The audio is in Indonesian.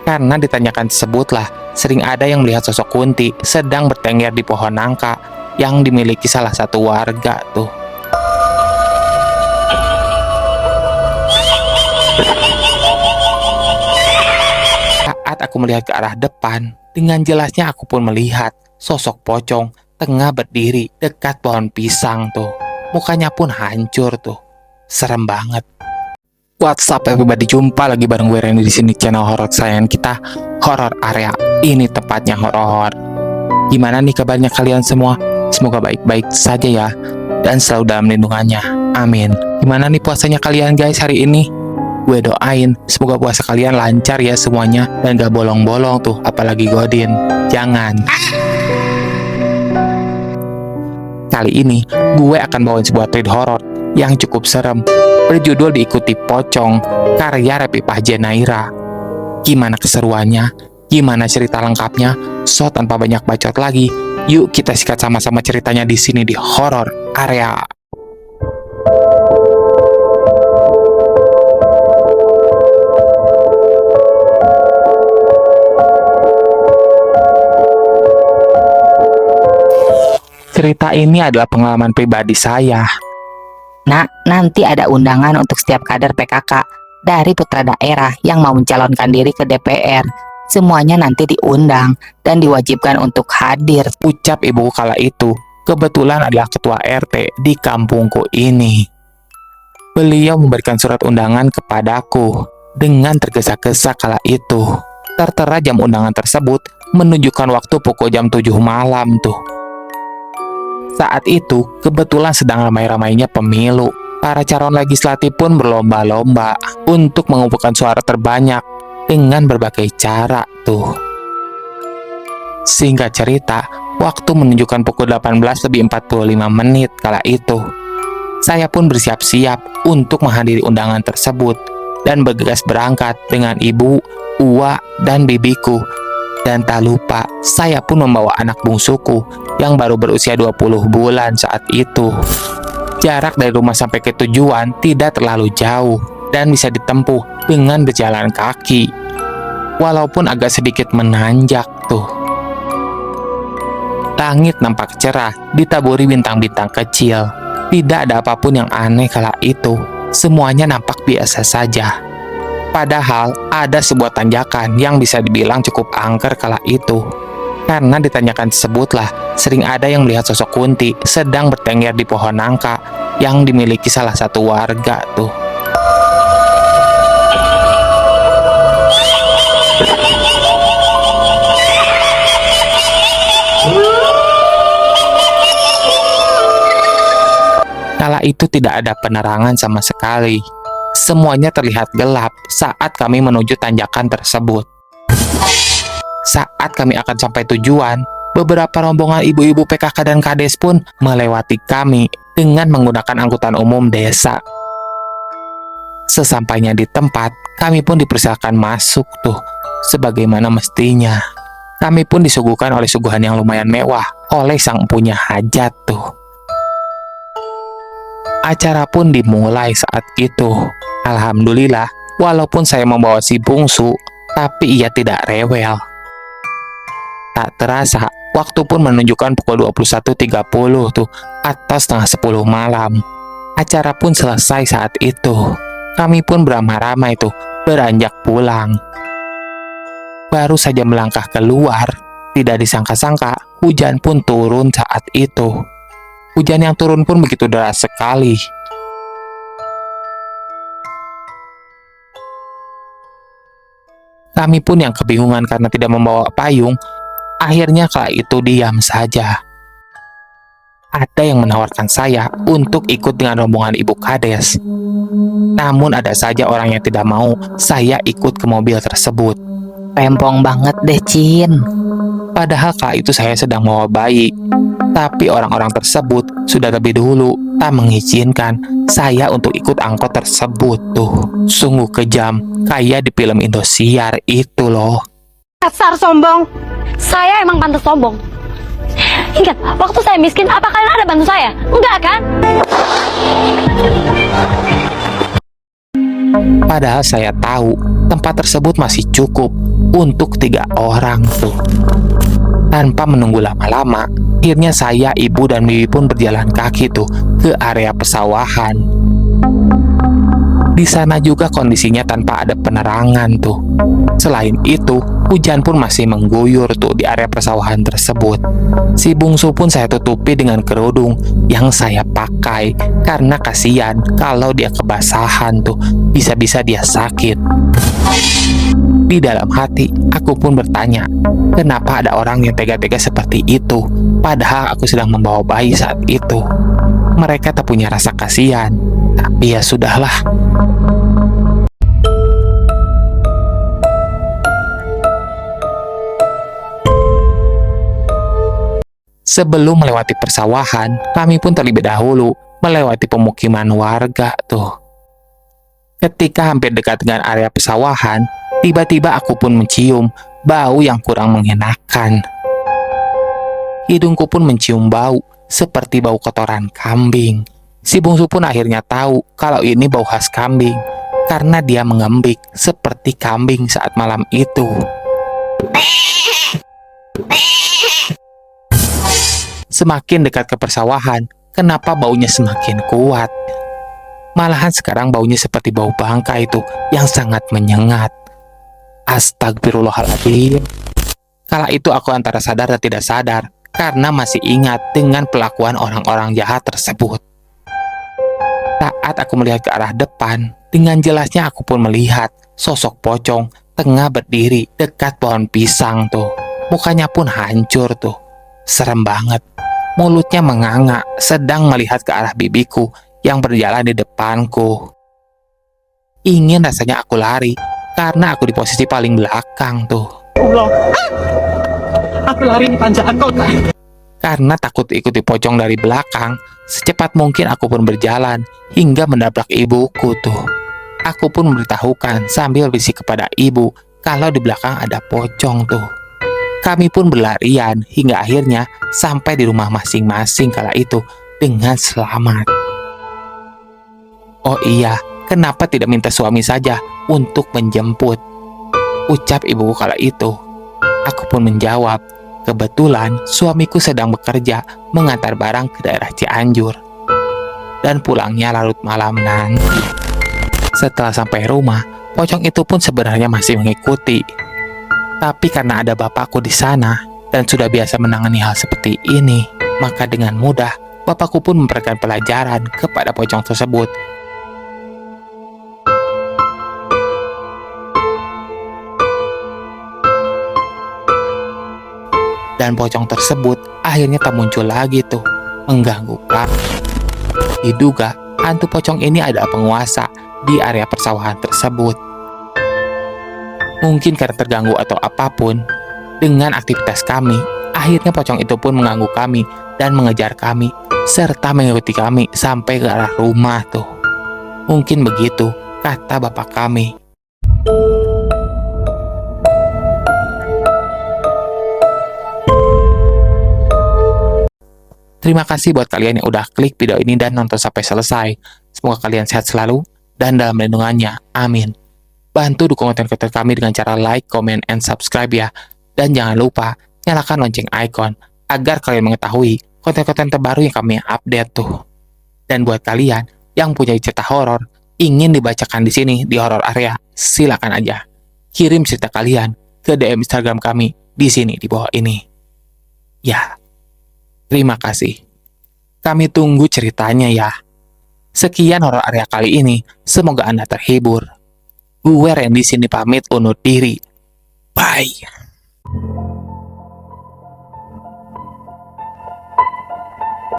Karena ditanyakan tersebutlah, sering ada yang melihat sosok Kunti sedang bertengger di pohon nangka yang dimiliki salah satu warga tuh. Saat aku melihat ke arah depan, dengan jelasnya aku pun melihat sosok pocong tengah berdiri dekat pohon pisang tuh. Mukanya pun hancur tuh. Serem banget. What's up everybody, jumpa lagi bareng gue Randy di sini channel horor kesayangan kita, Horror Area. Ini tempatnya horor. Gimana nih kabarnya kalian semua? Semoga baik-baik saja ya, dan selalu dalam lindungannya. Amin. Gimana nih puasanya kalian guys hari ini? Gue doain semoga puasa kalian lancar ya semuanya, dan gak bolong-bolong tuh, apalagi Godin. Jangan. Kali ini gue akan bawain sebuah treat horor yang cukup serem, berjudul Diikuti Pocong, karya Repipah Jenaira. Gimana keseruannya? Gimana cerita lengkapnya? So tanpa banyak bacot lagi, yuk kita sikat sama-sama ceritanya di sini di Horror Area. Cerita ini adalah pengalaman pribadi saya. Nak, nanti ada undangan untuk setiap kader PKK dari putra daerah yang mau mencalonkan diri ke DPR. Semuanya nanti diundang dan diwajibkan untuk hadir, Ucap ibuku kala itu. Kebetulan adalah ketua RT di kampungku ini. Beliau memberikan surat undangan kepadaku dengan tergesa-gesa kala itu. Tertera jam undangan tersebut menunjukkan waktu pukul jam 7 malam tuh. Saat itu, kebetulan sedang ramai-ramainya pemilu. Para calon legislatif pun berlomba-lomba untuk mengumpulkan suara terbanyak dengan berbagai cara tuh. Singkat cerita, waktu menunjukkan pukul 18:45 kala itu. Saya pun bersiap-siap untuk menghadiri undangan tersebut dan bergegas berangkat dengan ibu, uwa, dan bibiku. Dan tak lupa, saya pun membawa anak bungsuku yang baru berusia 20 bulan saat itu. Jarak dari rumah sampai ke tujuan tidak terlalu jauh dan bisa ditempuh dengan berjalan kaki. Walaupun agak sedikit menanjak tuh. Langit nampak cerah ditaburi bintang-bintang kecil. Tidak ada apapun yang aneh kala itu. Semuanya nampak biasa saja. Padahal ada sebuah tanjakan yang bisa dibilang cukup angker kala itu. Karena ditanyakan tersebutlah, sering ada yang melihat sosok Kunti sedang bertengger di pohon nangka yang dimiliki salah satu warga tuh. Kala itu tidak ada penerangan sama sekali. Semuanya terlihat gelap saat kami menuju tanjakan tersebut. Saat kami akan sampai tujuan, beberapa rombongan ibu-ibu PKK dan Kades pun melewati kami dengan menggunakan angkutan umum desa. Sesampainya di tempat, kami pun dipersilakan masuk tuh, sebagaimana mestinya. Kami pun disuguhkan oleh suguhan yang lumayan mewah oleh sang empunya hajat tuh. Acara pun dimulai saat itu. Alhamdulillah, walaupun saya membawa si bungsu, tapi ia tidak rewel. Tak terasa, waktu pun menunjukkan pukul 21.30 tuh, atau setengah 10 malam. Acara pun selesai saat itu. Kami pun beramai-ramai tuh, beranjak pulang. Baru saja melangkah keluar, tidak disangka-sangka, hujan pun turun saat itu. Hujan yang turun pun begitu deras sekali. Kami pun yang kebingungan karena tidak membawa payung, akhirnya kala itu diam saja. Ada yang menawarkan saya untuk ikut dengan rombongan ibu Kades. Namun ada saja orang yang tidak mau saya ikut ke mobil tersebut. rempong banget deh, Cin. Padahal kala itu saya sedang membawa bayi. Tapi orang-orang tersebut sudah lebih dulu tak mengizinkan saya untuk ikut angkot tersebut tuh. Sungguh kejam, kayak di film Indosiar itu loh. Dasar sombong. Saya emang pantas sombong. Ingat, waktu saya miskin, apa kalian ada bantu saya? Enggak kan? Padahal saya tahu tempat tersebut masih cukup untuk 3 orang tuh. Tanpa menunggu lama-lama, akhirnya saya, ibu, dan bibi pun berjalan kaki tuh ke area pesawahan. Di sana juga kondisinya tanpa ada penerangan tuh. Selain itu, hujan pun masih mengguyur tuh di area persawahan tersebut. Si bungsu pun saya tutupi dengan kerudung yang saya pakai karena kasihan kalau dia kebasahan tuh, bisa-bisa dia sakit. Di dalam hati, aku pun bertanya, kenapa ada orang yang tega-tega seperti itu, padahal aku sedang membawa bayi saat itu. Mereka tak punya rasa kasihan, tapi ya sudahlah. Sebelum melewati persawahan, kami pun terlebih dahulu melewati pemukiman warga tuh. Ketika hampir dekat dengan area pesawahan, tiba-tiba aku pun mencium bau yang kurang mengenakan. Hidungku pun mencium bau seperti bau kotoran kambing. Si bungsu pun akhirnya tahu kalau ini bau khas kambing karena dia mengembik seperti kambing saat malam itu. Semakin dekat ke persawahan, kenapa baunya semakin kuat? Malahan sekarang baunya seperti bau bangkai itu yang sangat menyengat. Astagfirullahaladzim. Kala itu aku antara sadar dan tidak sadar karena masih ingat dengan pelakuan orang-orang jahat tersebut. Saat aku melihat ke arah depan, dengan jelasnya aku pun melihat sosok pocong tengah berdiri dekat pohon pisang tuh. Mukanya pun hancur tuh. Serem banget. Mulutnya menganga, sedang melihat ke arah bibiku yang berjalan di depanku. Ingin rasanya aku lari, karena aku di posisi paling belakang tuh. Allah, aku lari di tanjakan kota. Karena takut ikuti pocong dari belakang, secepat mungkin aku pun berjalan hingga menabrak ibuku tuh. Aku pun memberitahukan sambil bisik kepada ibu kalau di belakang ada pocong tuh. Kami pun berlarian hingga akhirnya sampai di rumah masing-masing kala itu dengan selamat. Oh iya, kenapa tidak minta suami saja untuk menjemput? Ucap ibuku kala itu. Aku pun menjawab, kebetulan suamiku sedang bekerja mengantar barang ke daerah Cianjur. Dan pulangnya larut malam nanti. Setelah sampai rumah, pocong itu pun sebenarnya masih mengikuti. Tapi karena ada bapakku di sana dan sudah biasa menangani hal seperti ini, maka dengan mudah bapakku pun memberikan pelajaran kepada pocong tersebut. Dan pocong tersebut akhirnya tak muncul lagi tuh, mengganggu kami. Diduga hantu pocong ini adalah penguasa di area persawahan tersebut. Mungkin karena terganggu atau apapun, dengan aktivitas kami, akhirnya pocong itu pun mengganggu kami dan mengejar kami, serta mengikuti kami sampai ke arah rumah tuh. Mungkin begitu, kata bapak kami. Terima kasih buat kalian yang udah klik video ini dan nonton sampai selesai. Semoga kalian sehat selalu dan dalam lindungannya. Amin. Bantu dukung konten-konten kami dengan cara like, comment, and subscribe ya. Dan jangan lupa nyalakan lonceng icon agar kalian mengetahui konten-konten terbaru yang kami update tuh. Dan buat kalian yang punya cerita horor ingin dibacakan di sini di horror area, silakan aja kirim cerita kalian ke DM Instagram kami di sini di bawah ini. Ya, terima kasih. Kami tunggu ceritanya ya. Sekian horor area kali ini, semoga Anda terhibur. Gue Randy sini pamit undur diri. Bye.